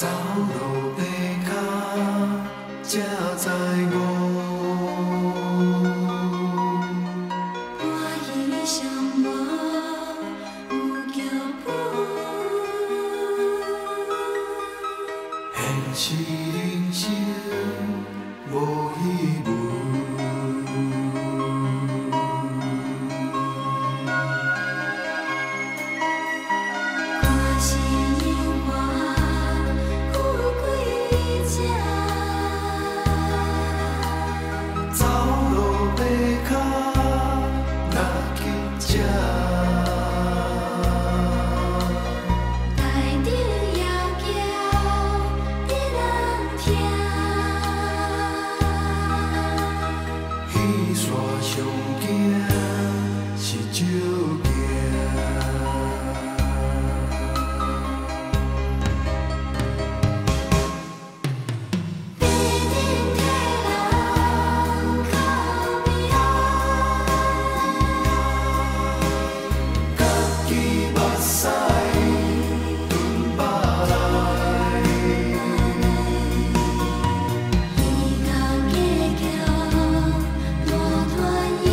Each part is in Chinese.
走路爬脚，才知悟。欢喜相伴有脚步，现实人生无依无。看是樱花有几只，走路爬脚，若去吃。台顶摇叫得人听，彼线上行是少行。必定替人靠命，家己目屎吞巴来，伊到计较大团圆，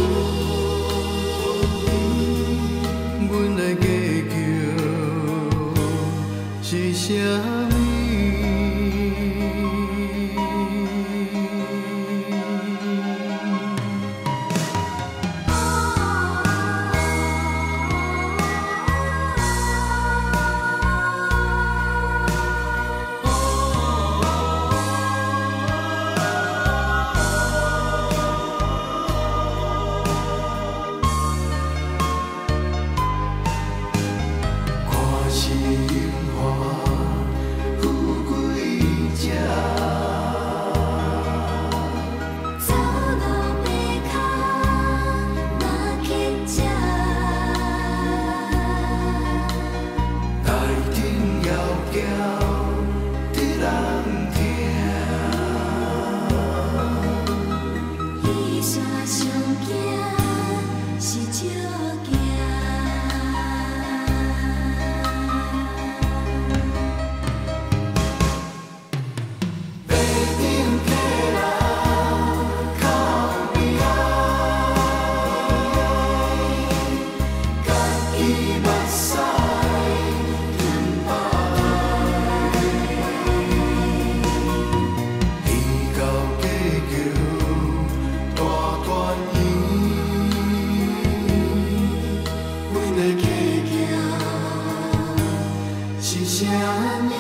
阮的计较是啥物？看是樱花有几只，走路爬脚若去吃，台顶摇叫得人听。彼线上行是少行。马顶客人靠边仔，家己目屎吞巴来，伊到计较大团圆，阮的计较是啥物？